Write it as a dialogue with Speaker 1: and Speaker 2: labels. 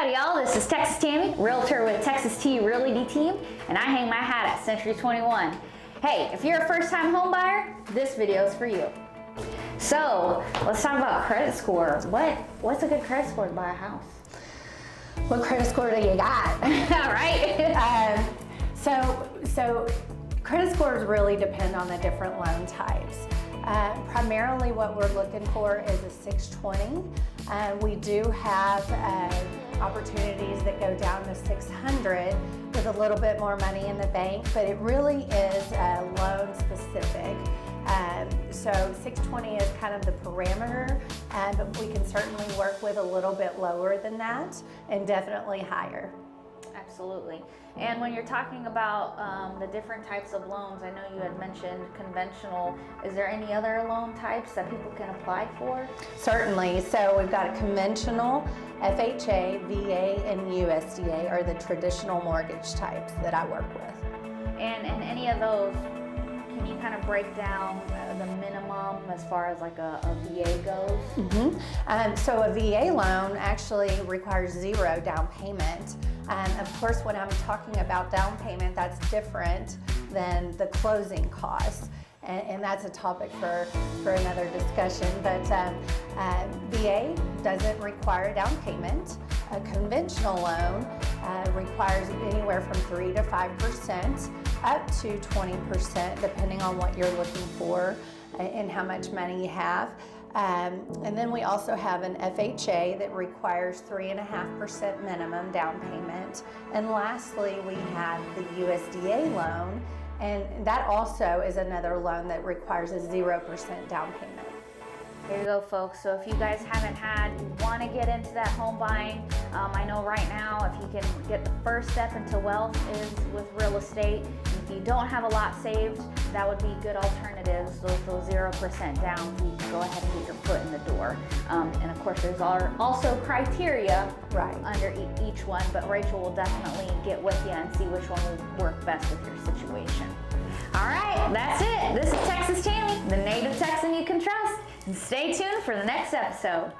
Speaker 1: Howdy y'all, this is Texas Tammy, Realtor with Texas T Realty Team, and I hang my hat at Century 21. Hey, if you're a first-time home buyer, this video is for you. So, let's talk about credit score. What's a good credit score to buy a house?
Speaker 2: What credit score do you got?
Speaker 1: All right.
Speaker 2: So credit scores really depend on the different loan types. Primarily what we're looking for is a 620. We do have opportunities that go down to 600 with a little bit more money in the bank, but it really is loan specific. So 620 is kind of the parameter, but we can certainly work with a little bit lower than that and definitely higher.
Speaker 1: Absolutely. And when you're talking about the different types of loans, I know you had mentioned conventional. Is there any other loan types that people can apply for?
Speaker 2: Certainly. So we've got a conventional, FHA, VA, and USDA are the traditional mortgage types that I work with.
Speaker 1: And in any of those, can you kind of break down the minimum as far as like a VA goes?
Speaker 2: Mm-hmm. So a VA loan actually requires zero down payment. Of course, when I'm talking about down payment, that's different than the closing costs. And that's a topic for another discussion. But VA doesn't require a down payment. A conventional loan requires anywhere from 3 to 5%, up to 20%, depending on what you're looking for and how much money you have. And then we also have an FHA that requires 3.5% minimum down payment. And lastly, we have the USDA loan, and that also is another loan that requires a 0% down payment.
Speaker 1: There you go, folks. So if you guys want to get into that home buying, I know right now if you can get the first step into wealth is with real estate. If you don't have a lot saved, that would be good alternatives. Those 0% down, so you can go ahead and get your foot in the door. And of course, there's also criteria under each one, but Rachel will definitely get with you and see which one will work best with your situation. All right, that's it. This is Texas Tammy, the native Texan you can trust. And stay tuned for the next episode.